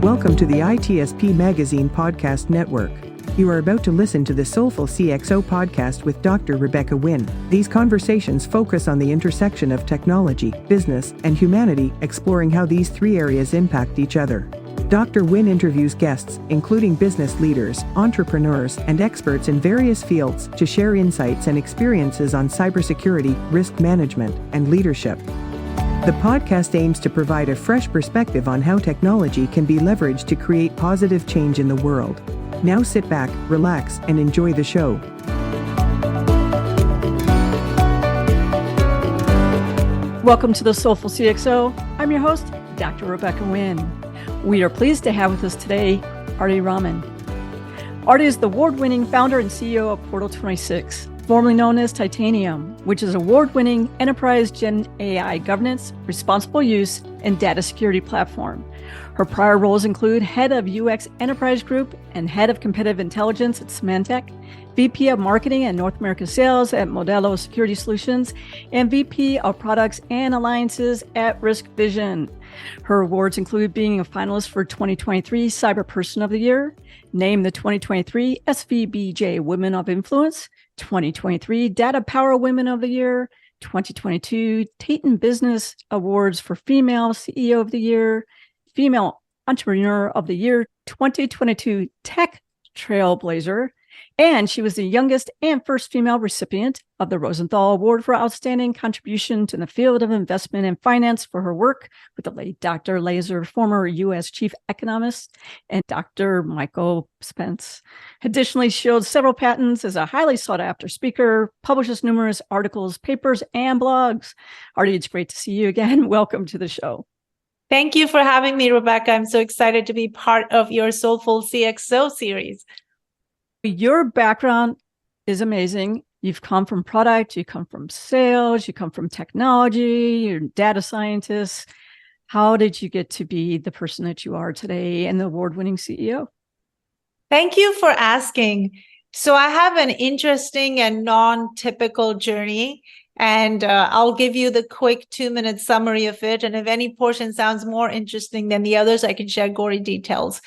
Welcome to the ITSP Magazine Podcast Network. You are about to listen to the Soulful CXO podcast with Dr. Rebecca Wynn. These conversations focus on the intersection of technology, business, and humanity, exploring how these three areas impact each other. Dr. Wynn interviews guests, including business leaders, entrepreneurs, and experts in various fields, to share insights and experiences on cybersecurity, risk management, and leadership. The podcast aims to provide a fresh perspective on how technology can be leveraged to create positive change in the world. Now sit back, relax, and enjoy the show. Welcome to the Soulful CXO. I'm your host, Dr. Rebecca Wynn. We are pleased to have with us today Arti Raman. Arti is the award-winning founder and CEO of Portal26, formerly known as Titanium, which is an award-winning enterprise Gen AI governance, responsible use, and data security platform. Her prior roles include Head of UX Enterprise Group and Head of Competitive Intelligence at Symantec, VP of Marketing and North America Sales at Modelo Security Solutions, and VP of Products and Alliances at Risk Vision. Her awards include being a finalist for 2023 Cyber Person of the Year, named the 2023 SVBJ Women of Influence, 2023 Data Power Women of the Year, 2022 Tatum Business Awards for Female CEO of the Year, Female Entrepreneur of the Year, 2022 Tech Trailblazer, and she was the youngest and first female recipient of the Rosenthal Award for Outstanding Contribution to the Field of Investment and Finance for her work with the late Dr. Laser, former U.S. Chief Economist, and Dr. Michael Spence. Additionally, she holds several patents as a highly sought-after speaker, publishes numerous articles, papers, and blogs. Arti, it's great to see you again. Welcome to the show. Thank you for having me, Rebecca. I'm so excited to be part of your Soulful CXO series. Your background is amazing. You've come from product, you come from sales, you come from technology, you're a data scientist. How did you get to be the person that you are today and the award-winning CEO? Thank you for asking. So I have an interesting and non-typical journey, and I'll give you the quick 2-minute summary of it. And if any portion sounds more interesting than the others, I can share gory details.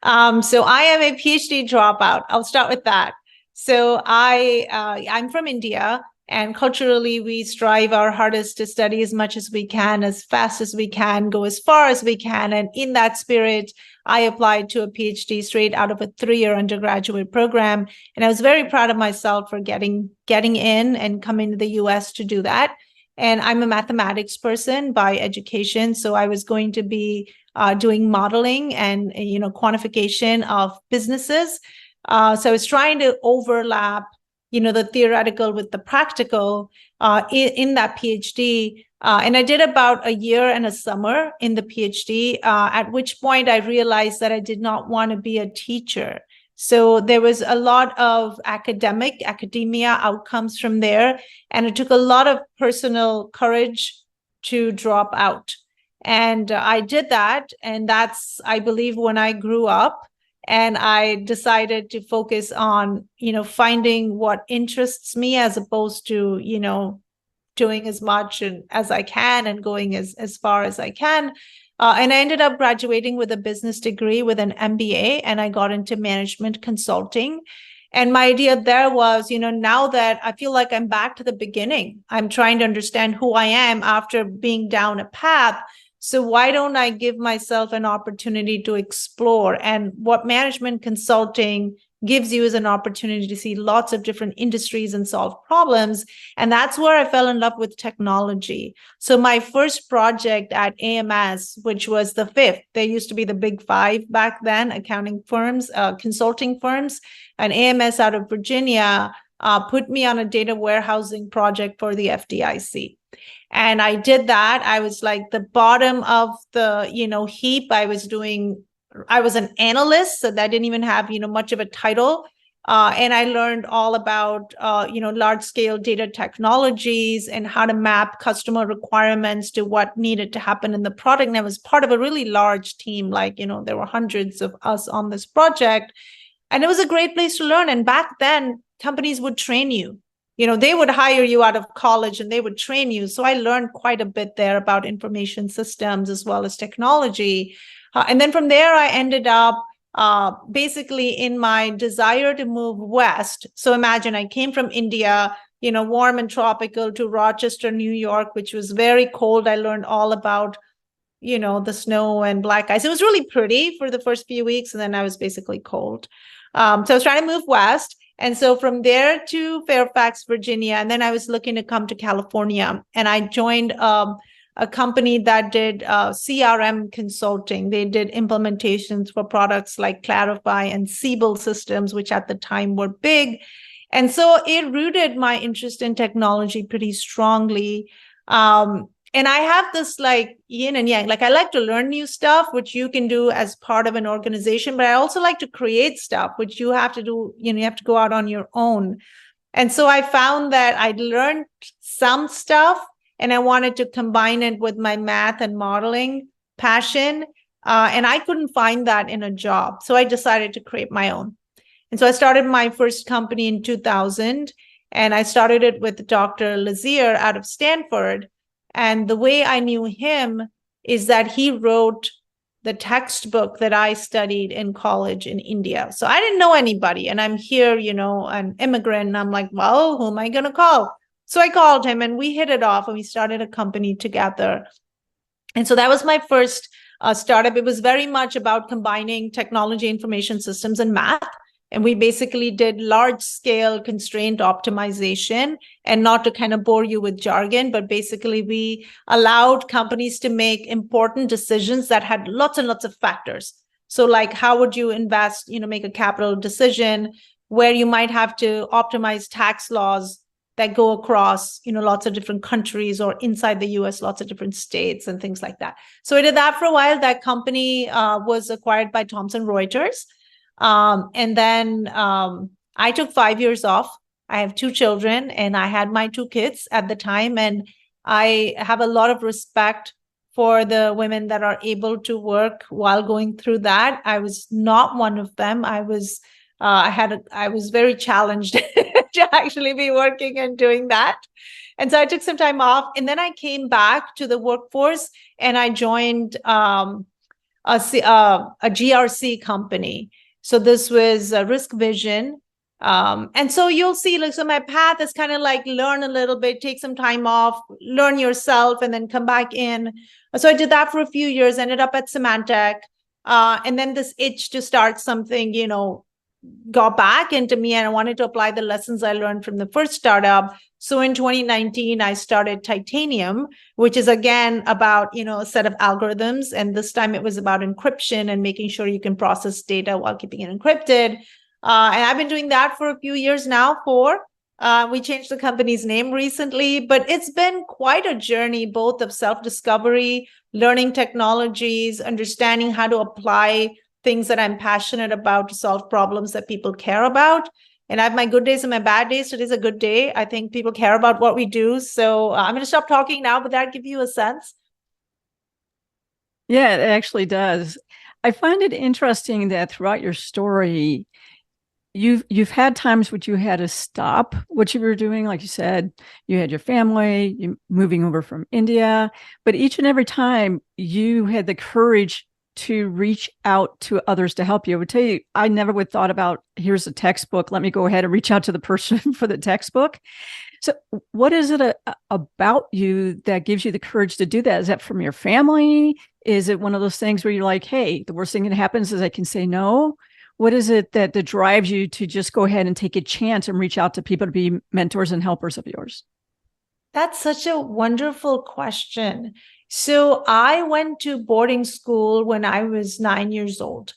So I am a PhD dropout. I'll start with that. So I'm from India, and culturally we strive our hardest to study as much as we can, as fast as we can, go as far as we can. And in that spirit, I applied to a PhD straight out of a 3-year undergraduate program. And I was very proud of myself for getting in and coming to the US to do that. And I'm a mathematics person by education. So I was going to be doing modeling and quantification of businesses. So I was trying to overlap, the theoretical with the practical in that PhD. And I did about a year and a summer in the PhD, at which point I realized that I did not want to be a teacher. So there was a lot of academia outcomes from there. And it took a lot of personal courage to drop out. And I did that. And that's, I believe, when I grew up and I decided to focus on, finding what interests me as opposed to, doing as much as I can and going as far as I can. And I ended up graduating with a business degree with an MBA, and I got into management consulting. And my idea there was, now that I feel like I'm back to the beginning, I'm trying to understand who I am after being down a path. So why don't I give myself an opportunity to explore? And what management consulting gives you is an opportunity to see lots of different industries and solve problems. And that's where I fell in love with technology. So my first project at AMS, which was the fifth, there used to be the big five back then, accounting firms, consulting firms, and AMS out of Virginia put me on a data warehousing project for the FDIC. And I did that. I was like the bottom of the, heap. I was an analyst, so that didn't even have, much of a title. And I learned all about, large scale data technologies and how to map customer requirements to what needed to happen in the product. And I was part of a really large team, there were hundreds of us on this project. And it was a great place to learn. And back then, companies would train you. They would hire you out of college and they would train you. So I learned quite a bit there about information systems as well as technology. And then from there, I ended up basically in my desire to move west. So imagine I came from India, warm and tropical, to Rochester, New York, which was very cold. I learned all about, the snow and black ice. It was really pretty for the first few weeks, and then I was basically cold. So I was trying to move west. And so from there to Fairfax, Virginia, and then I was looking to come to California, and I joined a company that did CRM consulting. They did implementations for products like Clarify and Siebel systems, which at the time were big. And so it rooted my interest in technology pretty strongly. And I have this like yin and yang, like I like to learn new stuff, which you can do as part of an organization, but I also like to create stuff, which you have to do, you have to go out on your own. And so I found that I'd learned some stuff and I wanted to combine it with my math and modeling passion. And I couldn't find that in a job. So I decided to create my own. And so I started my first company in 2000, and I started it with Dr. Lazier out of Stanford. And the way I knew him is that he wrote the textbook that I studied in college in India. So I didn't know anybody. And I'm here, an immigrant. And I'm like, well, who am I going to call? So I called him and we hit it off and we started a company together. And so that was my first startup. It was very much about combining technology, information systems, and math. And we basically did large scale constraint optimization, and not to kind of bore you with jargon, but basically we allowed companies to make important decisions that had lots and lots of factors. So like, how would you invest, make a capital decision where you might have to optimize tax laws that go across, lots of different countries, or inside the US, lots of different states and things like that. So I did that for a while. That company was acquired by Thomson Reuters. And then I took 5 years off. I have 2 children and I had my 2 kids at the time. And I have a lot of respect for the women that are able to work while going through that. I was not one of them. I was very challenged to actually be working and doing that. And so I took some time off, and then I came back to the workforce and I joined a GRC company. So this was Risk Vision. And so you'll see, like, so my path is kind of like learn a little bit, take some time off, learn yourself, and then come back in. So I did that for a few years, ended up at Symantec. And then this itch to start something, got back into me, and I wanted to apply the lessons I learned from the first startup. So in 2019, I started Titanium, which is again about, a set of algorithms. And this time it was about encryption and making sure you can process data while keeping it encrypted. And I've been doing that for a few years now. We changed the company's name recently, but it's been quite a journey, both of self-discovery, learning technologies, understanding how to apply things that I'm passionate about to solve problems that people care about. And I have my good days and my bad days. Today's a good day. I think people care about what we do. So I'm going to stop talking now, but that give you a sense. Yeah, it actually does. I find it interesting that throughout your story, you've had times which you had to stop what you were doing. Like you said, you had your family, you moving over from India, but each and every time you had the courage to reach out to others to help you. I would tell you, I never would thought about, here's a textbook, let me go ahead and reach out to the person for the textbook. So what is it about you that gives you the courage to do that? Is that from your family? Is it one of those things where you're like, hey, the worst thing that happens is I can say no? What is it that drives you to just go ahead and take a chance and reach out to people to be mentors and helpers of yours? That's such a wonderful question. So I went to boarding school when I was 9 years old,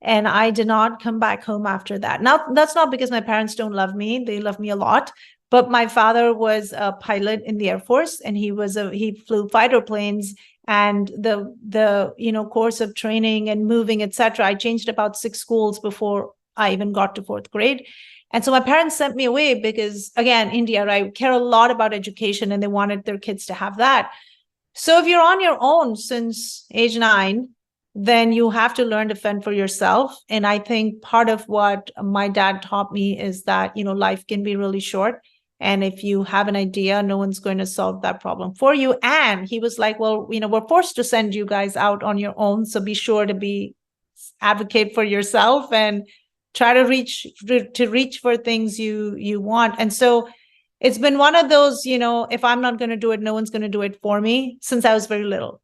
and I did not come back home after that. Now, that's not because my parents don't love me. They love me a lot. But my father was a pilot in the Air Force, and he flew fighter planes, and the course of training and moving, etc. I changed about 6 schools before I even got to 4th grade. And so my parents sent me away because, again, India, right, care a lot about education, and they wanted their kids to have that. So if you're on your own since age 9, then you have to learn to fend for yourself. And I think part of what my dad taught me is that, life can be really short. And if you have an idea, no one's going to solve that problem for you. And he was like, well, we're forced to send you guys out on your own. So be sure to advocate for yourself and try to reach for things you want. And so it's been one of those, if I'm not going to do it, no one's going to do it for me since I was very little.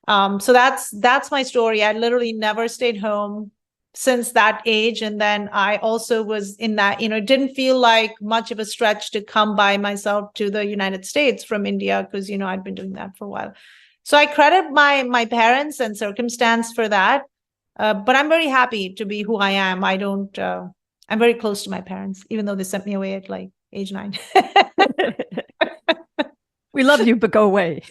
So that's my story. I literally never stayed home since that age. And then I also was in that, it didn't feel like much of a stretch to come by myself to the United States from India because, I'd been doing that for a while. So I credit my parents and circumstance for that. But I'm very happy to be who I am. I'm very close to my parents, even though they sent me away at like age 9. We love you, but go away.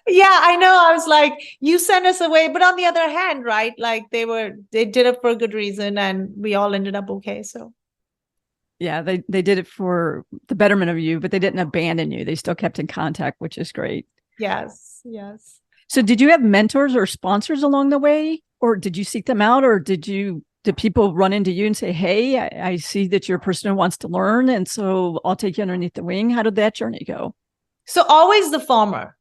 Yeah, I know. I was like, you sent us away. But on the other hand, right, like they did it for a good reason and we all ended up okay. So yeah, they did it for the betterment of you, but they didn't abandon you. They still kept in contact, which is great. Yes. So did you have mentors or sponsors along the way? Or did you seek them out? Or did people run into you and say, hey, I see that you're a person who wants to learn, and so I'll take you underneath the wing? How did that journey go? So always the former,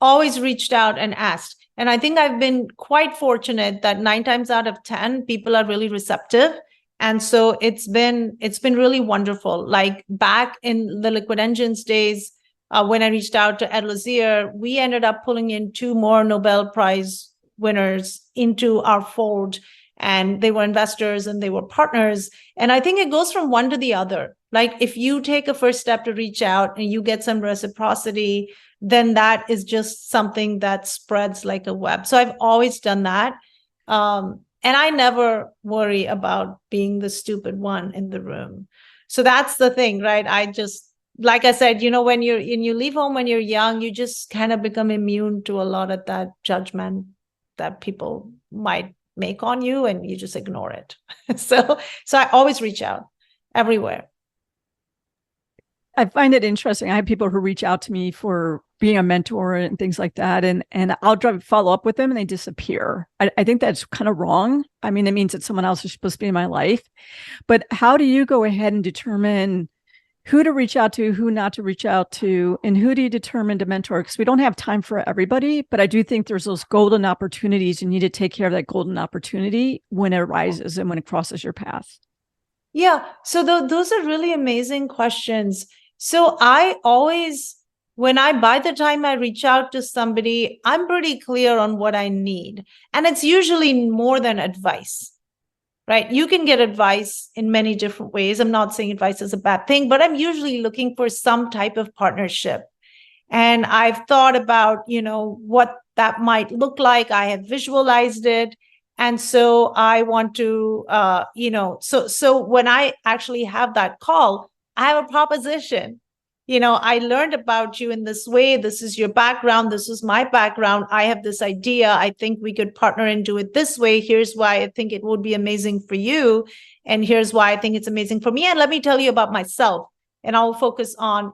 always reached out and asked. And I think I've been quite fortunate that 9 times out of 10, people are really receptive. And so it's been really wonderful. Like back in the Liquid Engines days, when I reached out to Ed Lazier, we ended up pulling in 2 more Nobel Prize winners into our fold. And they were investors and they were partners. And I think it goes from one to the other. Like if you take a first step to reach out and you get some reciprocity, then that is just something that spreads like a web. So I've always done that. And I never worry about being the stupid one in the room. So that's the thing, right? I just, like I said, when you leave home when you're young, you just kind of become immune to a lot of that judgment that people might make on you, and you just ignore it. So I always reach out everywhere. I find it interesting. I have people who reach out to me for being a mentor and things like that. And I'll follow up with them and they disappear. I think that's kind of wrong. I mean, it means that someone else is supposed to be in my life. But how do you go ahead and determine who to reach out to, who not to reach out to, and who do you determine to mentor? Because we don't have time for everybody, but I do think there's those golden opportunities. You need to take care of that golden opportunity when it arises and when it crosses your path. Yeah. So those are really amazing questions. So I always, by the time I reach out to somebody, I'm pretty clear on what I need. And it's usually more than advice. Right? You can get advice in many different ways. I'm not saying advice is a bad thing, but I'm usually looking for some type of partnership. And I've thought about, what that might look like. I have visualized it. And so I want to, so when I actually have that call, I have a proposition. I learned about you in this way. This is your background. This is my background. I have this idea. I think we could partner and do it this way. Here's why I think it would be amazing for you. And here's why I think it's amazing for me. And let me tell you about myself. And I'll focus on,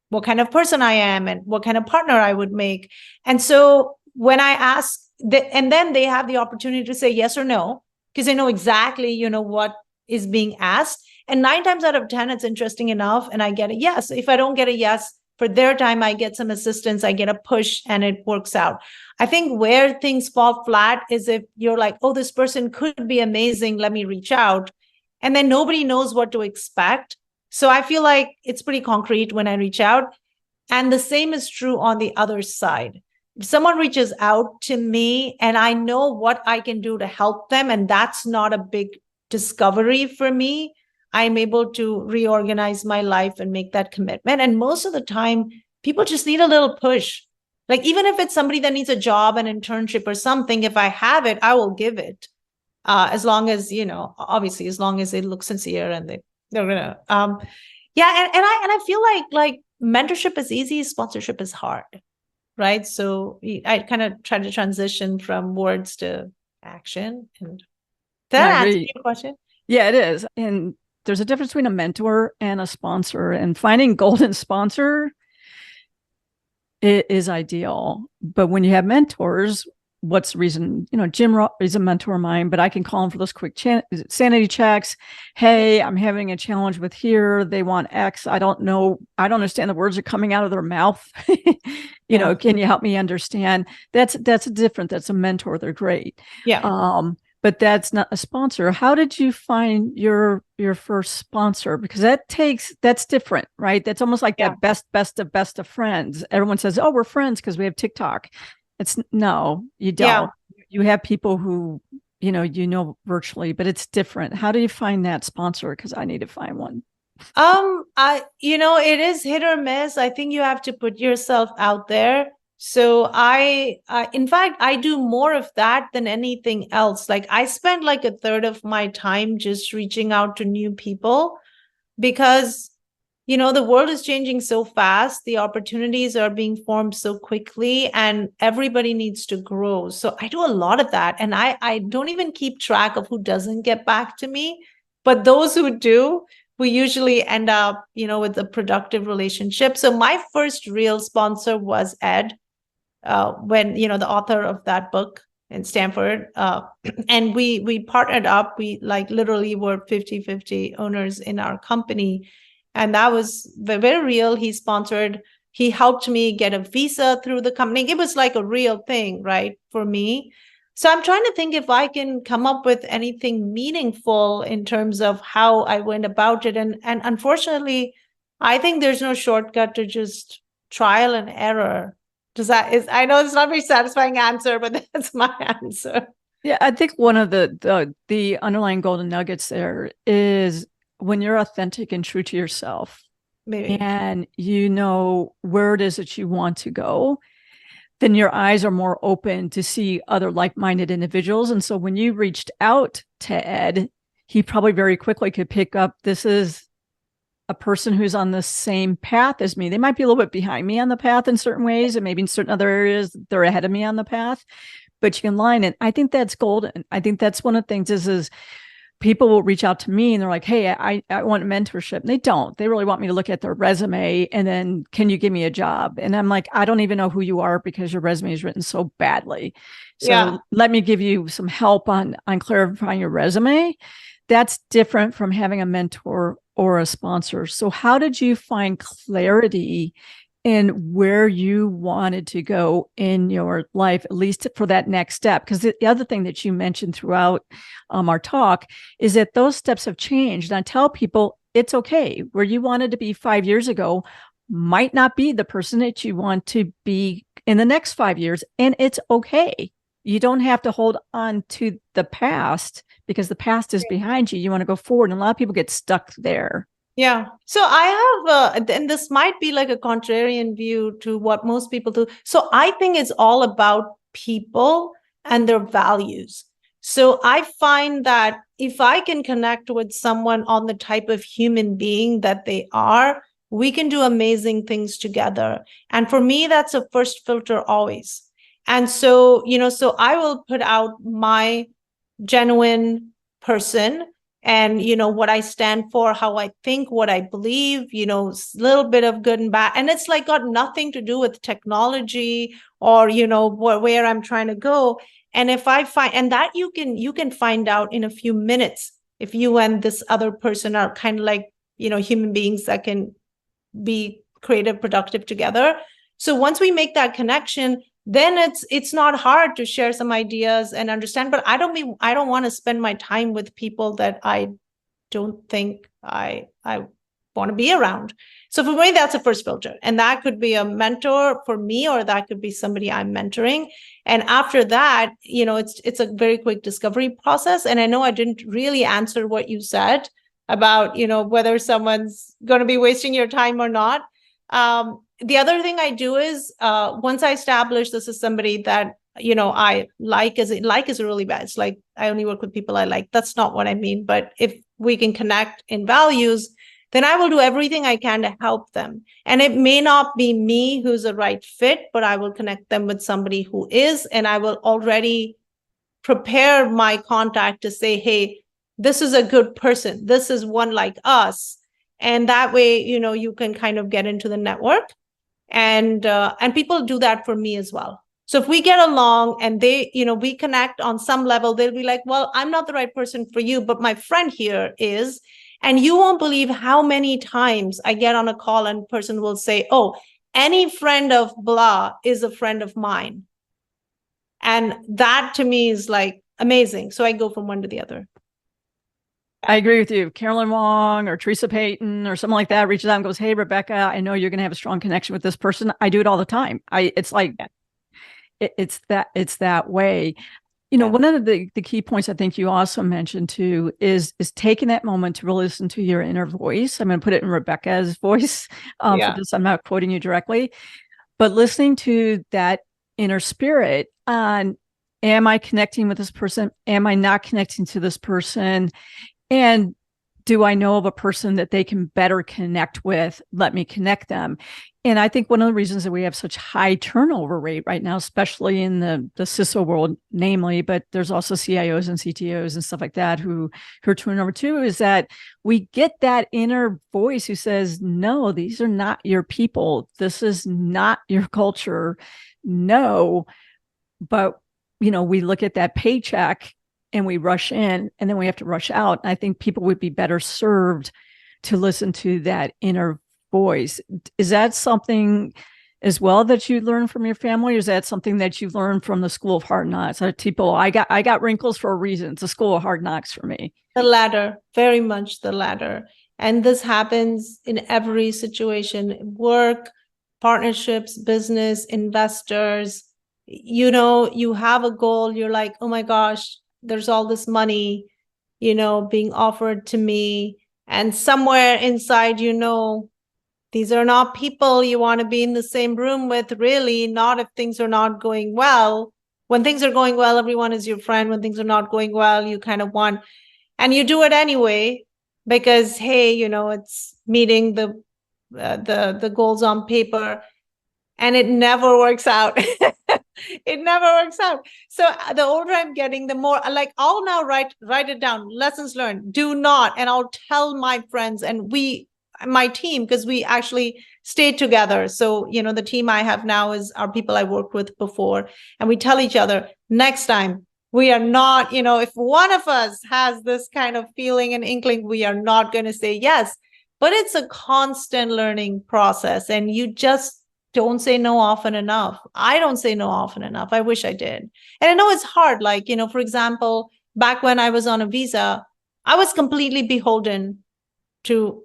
what kind of person I am and what kind of partner I would make. And so when I ask, and then they have the opportunity to say yes or no, because they know exactly, what is being asked. And 9 times out of 10, it's interesting enough. And I get a yes. If I don't get a yes for their time, I get some assistance, I get a push, and it works out. I think where things fall flat is if you're like, oh, this person could be amazing, let me reach out. And then nobody knows what to expect. So I feel like it's pretty concrete when I reach out. And the same is true on the other side. If someone reaches out to me and I know what I can do to help them, and that's not a big discovery for me, I'm able to reorganize my life and make that commitment. And most of the time, people just need a little push. Like, even if it's somebody that needs a job, an internship or something, if I have it, I will give it. As long as, obviously, as long as they look sincere and they're gonna, yeah. And I feel like mentorship is easy, sponsorship is hard, right? So I kind of try to transition from words to action. And did that answer your question? Yeah, it is. And there's a difference between a mentor and a sponsor, and finding golden sponsor is ideal. But when you have mentors, what's the reason? Jim is a mentor of mine, but I can call him for those quick sanity checks. Hey, I'm having a challenge with here. They want X. I don't know. I don't understand the words are coming out of their mouth. Can you help me understand? That's different. That's a mentor. They're great. Yeah. But that's not a sponsor. How did you find your first sponsor? Because that's different, right? That's almost like that best of friends. Everyone says, oh, we're friends because we have TikTok. No, you don't. Yeah. You have people who, virtually, but it's different. How do you find that sponsor? Because I need to find one. It is hit or miss. I think you have to put yourself out there. So in fact, I do more of that than anything else. Like I spend like a third of my time just reaching out to new people because, the world is changing so fast. The opportunities are being formed so quickly and everybody needs to grow. So I do a lot of that. And I don't even keep track of who doesn't get back to me, but those who do, we usually end up, with a productive relationship. So my first real sponsor was Ed. When the author of that book in Stanford, and we partnered up. We like literally were 50-50 owners in our company, and that was very real. He helped me get a visa through the company. It was like a real thing, right, for me. So I'm trying to think if I can come up with anything meaningful in terms of how I went about it, and unfortunately, I think there's no shortcut to just trial and error. I know it's not a very satisfying answer, but that's my answer. Yeah, I think one of the underlying golden nuggets there is when you're authentic and true to yourself, Maybe. and you know where it is that you want to go, then your eyes are more open to see other like-minded individuals. And so when you reached out to Ed, he probably very quickly could pick up, this is a person who's on the same path as me. They might be a little bit behind me on the path in certain ways, and maybe in certain other areas, they're ahead of me on the path, but you can line it. I think that's golden. I think that's one of the things is people will reach out to me and they're like, hey, I want mentorship. And they don't. They really want me to look at their resume and then, can you give me a job? And I'm like, I don't even know who you are because your resume is written so badly. So let me give you some help on clarifying your resume. That's different from having a mentor or a sponsor. So how did you find clarity in where you wanted to go in your life, at least for that next step? Because the other thing that you mentioned throughout our talk is that those steps have changed. And I tell people it's okay. Where you wanted to be 5 years ago might not be the person that you want to be in the next 5 years. And it's okay. You don't have to hold on to the past because the past is behind you. You want to go forward. And a lot of people get stuck there. Yeah. So I have, and this might be like a contrarian view to what most people do. So I think it's all about people and their values. So I find that if I can connect with someone on the type of human being that they are, we can do amazing things together. And for me, that's a first filter always. And so, so I will put out my genuine person and, what I stand for, how I think, what I believe, a little bit of good and bad. And it's like got nothing to do with technology or, where I'm trying to go. And if I find, and that you can find out in a few minutes if you and this other person are kind of like, human beings that can be creative, productive together. So once we make that connection, then it's not hard to share some ideas and understand. But I don't want to spend my time with people that I don't think I want to be around. So for me, that's a first filter. And that could be a mentor for me, or that could be somebody I'm mentoring. And after that, it's a very quick discovery process. And I know I didn't really answer what you said about, whether someone's going to be wasting your time or not. The other thing I do is once I establish this is somebody that, I like is really bad. It's like I only work with people I like. That's not what I mean. But if we can connect in values, then I will do everything I can to help them. And it may not be me who's the right fit, but I will connect them with somebody who is. And I will already prepare my contact to say, hey, this is a good person. This is one like us. And that way, you can kind of get into the network. And people do that for me as well. So if we get along and they, we connect on some level, they'll be like, well, I'm not the right person for you, but my friend here is. And you won't believe how many times I get on a call and person will say, oh, any friend of blah is a friend of mine. And that to me is like amazing. So I go from one to the other. I agree with you. Carolyn Wong or Teresa Payton or something like that reaches out and goes, hey, Rebecca, I know you're going to have a strong connection with this person. I do it all the time. It's like, it's that way. One of the key points I think you also mentioned too is taking that moment to really listen to your inner voice. I'm going to put it in Rebecca's voice for this. I'm not quoting you directly, but listening to that inner spirit on, am I connecting with this person? Am I not connecting to this person? And do I know of a person that they can better connect with? Let me connect them. And I think one of the reasons that we have such high turnover rate right now, especially in the CISO world, namely, but there's also CIOs and CTOs and stuff like that who are turnover too, is that we get that inner voice who says, no, these are not your people. This is not your culture. No. But, we look at that paycheck and we rush in and then we have to rush out. I think people would be better served to listen to that inner voice. Is that something as well that you learned from your family? Or is that something that you learned from the School of Hard Knocks? I got wrinkles for a reason. It's a School of Hard Knocks for me. The latter, very much the latter. And this happens in every situation: work, partnerships, business, investors. You have a goal. You're like, oh my gosh, there's all this money, being offered to me. And somewhere inside, these are not people you want to be in the same room with, really, not if things are not going well. When things are going well, everyone is your friend. When things are not going well, you kind of want, and you do it anyway, because, hey, it's meeting the goals on paper, and it never works out. It never works out. So the older I'm getting, the more like I'll now write it down. Lessons learned. Do not. And I'll tell my friends and my team, because we actually stay together. So, the team I have now are people I worked with before. And we tell each other, next time we are not, if one of us has this kind of feeling and inkling, we are not going to say yes. But it's a constant learning process. And you just don't say no often enough. I don't say no often enough. I wish I did. And I know it's hard. Like, for example, back when I was on a visa, I was completely beholden to,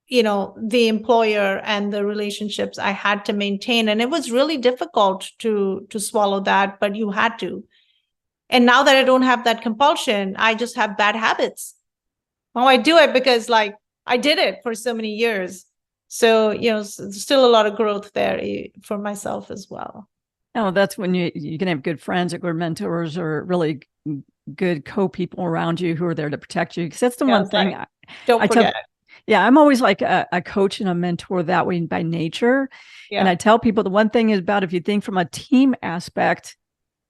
the employer and the relationships I had to maintain. And it was really difficult to swallow that, but you had to. And now that I don't have that compulsion, I just have bad habits. Now I do it because I did it for so many years. So, still a lot of growth there for myself as well. No, that's when you can have good friends or good mentors or really good co-people around you who are there to protect you. Because that's the one thing don't forget. I'm always like a coach and a mentor that way by nature. Yeah. And I tell people the one thing is about, if you think from a team aspect,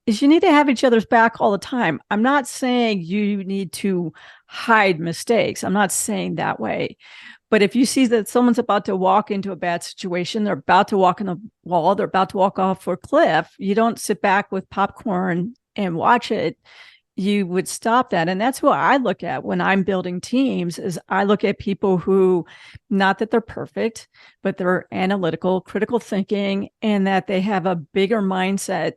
is you need to have each other's back all the time. I'm not saying you need to hide mistakes. I'm not saying that way. But if you see that someone's about to walk into a bad situation, they're about to walk in a wall, they're about to walk off a cliff, you don't sit back with popcorn and watch it. You would stop that. And that's who I look at when I'm building teams, is I look at people who, not that they're perfect, but they're analytical, critical thinking, and that they have a bigger mindset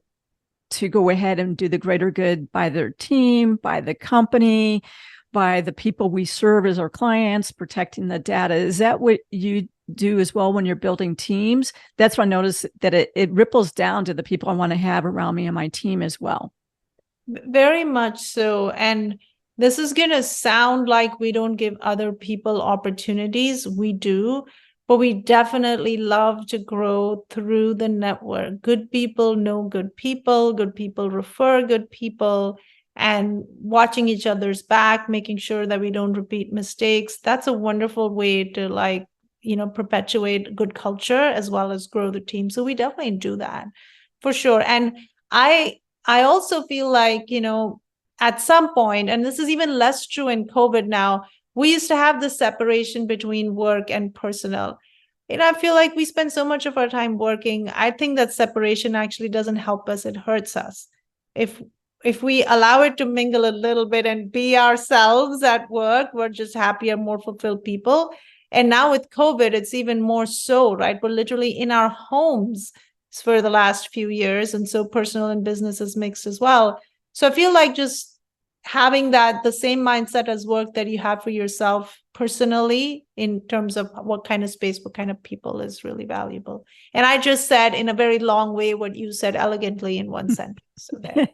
to go ahead and do the greater good by their team, by the company, by the people we serve as our clients, protecting the data. Is that what you do as well when you're building teams? That's what I notice, that it ripples down to the people I want to have around me and my team as well. Very much so. And this is going to sound like we don't give other people opportunities. We do, but we definitely love to grow through the network. Good people know good people refer good people. And watching each other's back, making sure that we don't repeat mistakes. That's a wonderful way to perpetuate good culture as well as grow the team. So we definitely do that for sure. And I also feel like, at some point, and this is even less true in COVID now, we used to have this separation between work and personal. I feel like we spend so much of our time working. I think that separation actually doesn't help us. It hurts us. If we allow it to mingle a little bit and be ourselves at work, we're just happier, more fulfilled people. And now with COVID, it's even more so, right? We're literally in our homes for the last few years. And so personal and business is mixed as well. So I feel like just having the same mindset as work that you have for yourself personally in terms of what kind of space, what kind of people is really valuable. And I just said in a very long way what you said elegantly in one sentence. So there.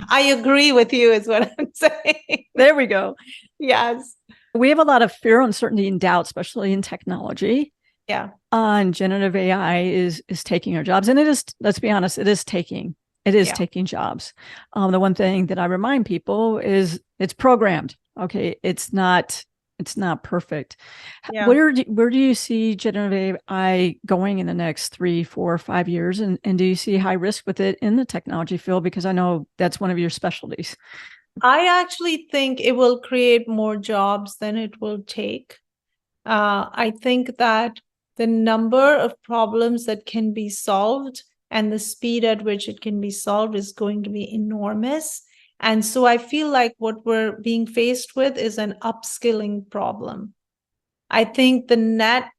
I agree with you is what I'm saying. There we go. Yes. We have a lot of fear, uncertainty, and doubt, especially in technology. Yeah. And generative AI is taking our jobs. And it is, let's be honest, it is taking taking jobs. The one thing that I remind people is it's programmed. Okay. It's not perfect. Yeah. Where do you see generative AI going in the next 3, 4, 5 years? And do you see high risk with it in the technology field? Because I know that's one of your specialties. I actually think it will create more jobs than it will take. I think that the number of problems that can be solved and the speed at which it can be solved is going to be enormous. And so I feel like what we're being faced with is an upskilling problem. I think the net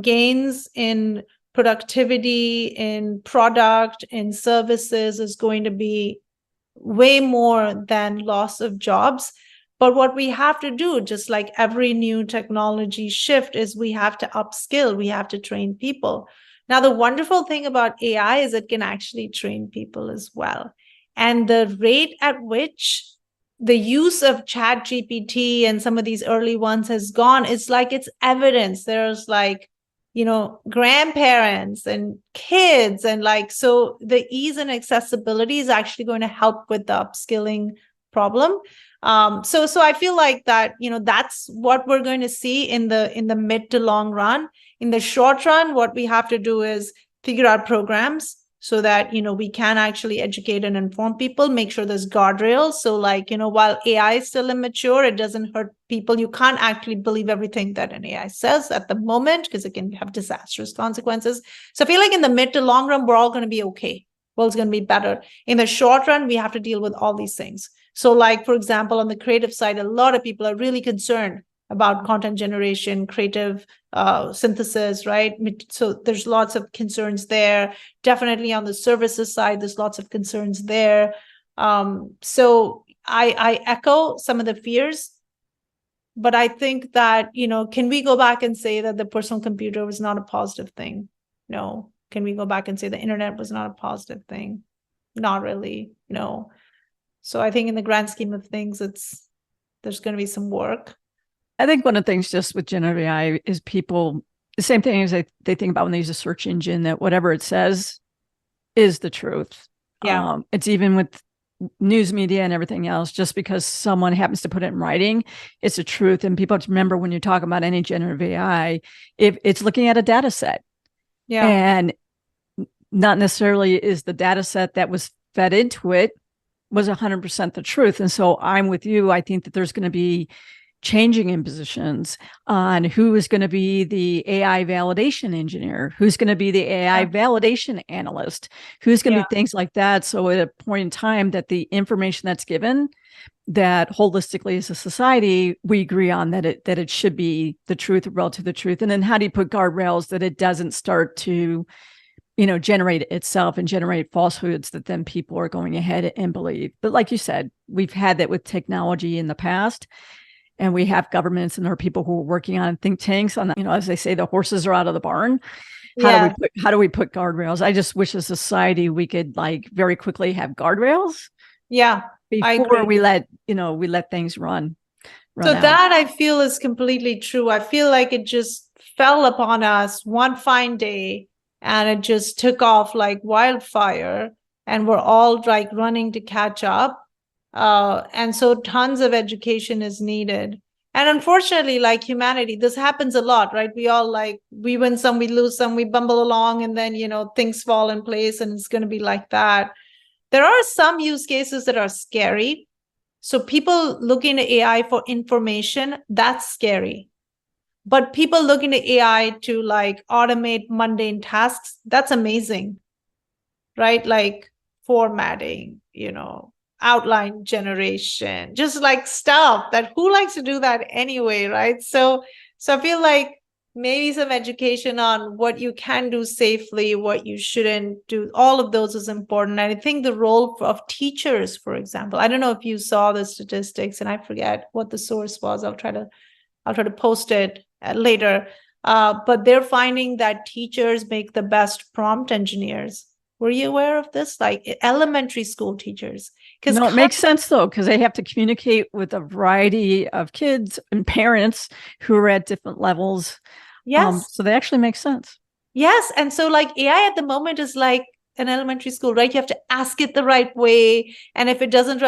gains in productivity, in product, in services is going to be way more than loss of jobs. But what we have to do, just like every new technology shift, is we have to upskill, we have to train people. Now, the wonderful thing about AI is it can actually train people as well. And the rate at which the use of ChatGPT and some of these early ones has gone, it's like it's evidence. There's like, grandparents and kids, and like, so the ease and accessibility is actually going to help with the upskilling problem. So I feel like that, that's what we're going to see in the mid to long run. In the short run, what we have to do is figure out programs so that, we can actually educate and inform people, make sure there's guardrails. So like, while AI is still immature, it doesn't hurt people. You can't actually believe everything that an AI says at the moment because it can have disastrous consequences. So I feel like in the mid to long run, we're all going to be okay. World's going to be better. In the short run, we have to deal with all these things. So like, for example, on the creative side, a lot of people are really concerned about content generation, creative synthesis, right? So there's lots of concerns there. Definitely on the services side, there's lots of concerns there. So I echo some of the fears, but I think that, can we go back and say that the personal computer was not a positive thing? No. Can we go back and say the internet was not a positive thing? Not really, no. So I think in the grand scheme of things, there's going to be some work. I think one of the things just with generative AI is people, the same thing as they think about when they use a search engine, that whatever it says is the truth. Yeah. It's even with news media and everything else, just because someone happens to put it in writing, it's a truth. And people have to remember when you're talking about any generative AI, if it's looking at a data set. Yeah. And not necessarily is the data set that was fed into it was 100% the truth. And so I'm with you. I think that there's going to be changing in positions on who is going to be the AI validation engineer, who's going to be the AI validation analyst, who's going to be things like that. So at a point in time that the information that's given, that holistically as a society, we agree on that it should be the truth, relative to the truth. And then how do you put guardrails that it doesn't start to, generate itself and generate falsehoods that then people are going ahead and believe. But like you said, we've had that with technology in the past. And we have governments and there are people who are working on think tanks on, as they say, the horses are out of the barn. How do we put guardrails? I just wish as a society we could like very quickly have guardrails. Yeah. Before we let things run so out. That I feel is completely true. I feel like it just fell upon us one fine day and it just took off like wildfire and we're all like running to catch up. And so tons of education is needed. And unfortunately, like humanity, this happens a lot, right? We all we win some, we lose some, we bumble along, and then, things fall in place and it's going to be like that. There are some use cases that are scary. So people looking at AI for information, that's scary. But people look into AI to like automate mundane tasks. That's amazing, right? Like formatting, outline generation, just like stuff that who likes to do that anyway, right? So I feel like maybe some education on what you can do safely, what you shouldn't do, all of those is important. And I think the role of teachers, for example, I don't know if you saw the statistics, and I forget what the source was. I'll try to post it later. But they're finding that teachers make the best prompt engineers. Were you aware of this? Like elementary school teachers. No, it makes sense though, because they have to communicate with a variety of kids and parents who are at different levels. Yes. So they actually make sense. Yes. And so like AI at the moment is like an elementary school, right? You have to ask it the right way. And if it doesn't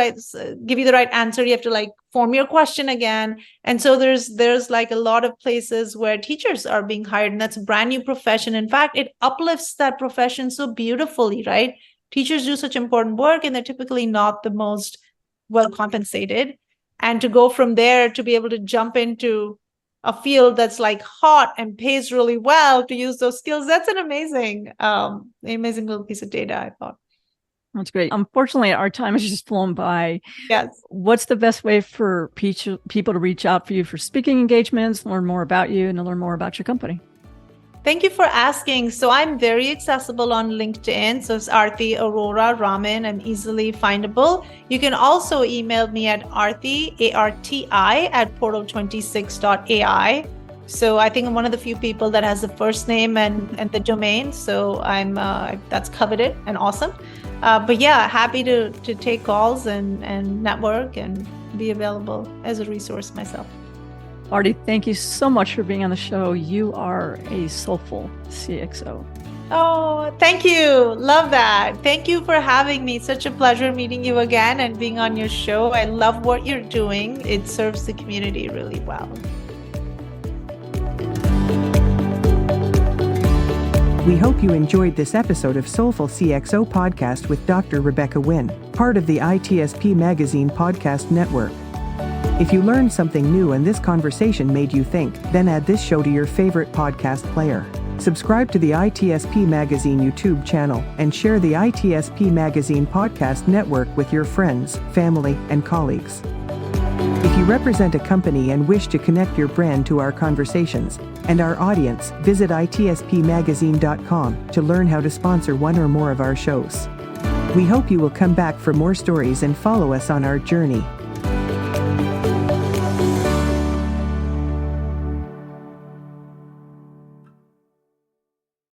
give you the right answer, you have to like form your question again. And so there's like a lot of places where teachers are being hired, and that's a brand new profession. In fact, it uplifts that profession so beautifully, right? Teachers do such important work, and they're typically not the most well compensated. And to go from there to be able to jump into a field that's like hot and pays really well to use those skills, that's an amazing little piece of data, I thought. That's great. Unfortunately, our time has just flown by. Yes. What's the best way for people to reach out for you for speaking engagements, learn more about you, and to learn more about your company? Thank you for asking. So I'm very accessible on LinkedIn. So it's Arti Raman. I'm easily findable. You can also email me at Arti, ARTI, at portal26.ai. So I think I'm one of the few people that has the first name and the domain. So I'm that's coveted and awesome. But yeah, happy to take calls and network and be available as a resource myself. Arti, thank you so much for being on the show. You are a soulful CXO. Oh, thank you. Love that. Thank you for having me. Such a pleasure meeting you again and being on your show. I love what you're doing. It serves the community really well. We hope you enjoyed this episode of Soulful CXO podcast with Dr. Rebecca Wynn, part of the ITSP Magazine podcast network. If you learned something new and this conversation made you think, then add this show to your favorite podcast player. Subscribe to the ITSP Magazine YouTube channel and share the ITSP Magazine podcast network with your friends, family, and colleagues. If you represent a company and wish to connect your brand to our conversations and our audience, visit itspmagazine.com to learn how to sponsor one or more of our shows. We hope you will come back for more stories and follow us on our journey.